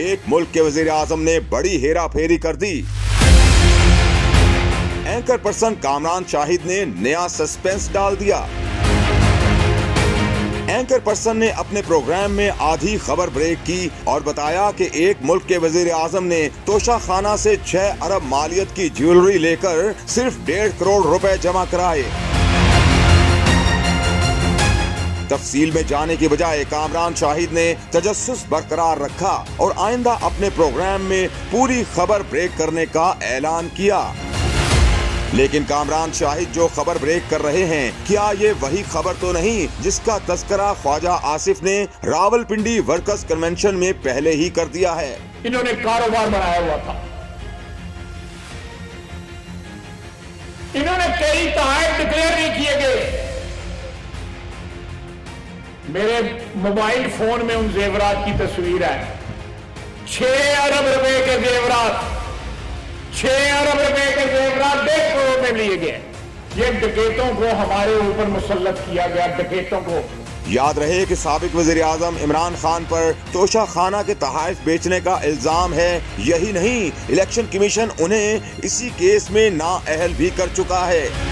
एक मुल्क के वजीर आजम ने बड़ी हेरा फेरी कर दी। एंकर पर्सन कामरान शाहिद ने नया सस्पेंस डाल दिया। एंकर पर्सन ने अपने प्रोग्राम में आधी खबर ब्रेक की और बताया कि एक मुल्क के वजीर आजम ने तोशा खाना से 6 अरब मालियत की ज्वेलरी लेकर सिर्फ 1.5 करोड़ रुपए जमा कराए। तफसील में जाने की बजाय कामरान शाहिद ने तजस्सुस बरकरार रखा और आइंदा अपने प्रोग्राम में पूरी खबर ब्रेक करने का ऐलान किया। लेकिन कामरान शाहिद जो खबर ब्रेक कर रहे हैं, क्या ये वही खबर तो नहीं जिसका तस्करा ख्वाजा आसिफ ने रावलपिंडी वर्कर्स कन्वेंशन में पहले ही कर दिया है? इन्होंने कारोबार बनाया हुआ था। इन्होंने कई तहत डिक्लेयर नहीं किए गए। मेरे मोबाइल फोन में उन जेवरात की तस्वीर है। 6 अरब रुपए के जेवरात, 6 अरब रुपए के जेवरात 1.5 करोड़ में लिए गए। ये डकैतों को हमारे ऊपर मुसल्लत किया गया, डकैतों को। याद रहे कि साबिक वजीर आजम इमरान खान पर तोशा खाना के तहाइफ बेचने का इल्जाम है। यही नहीं, इलेक्शन कमीशन उन्हें इसी केस में नाअहल भी कर चुका है।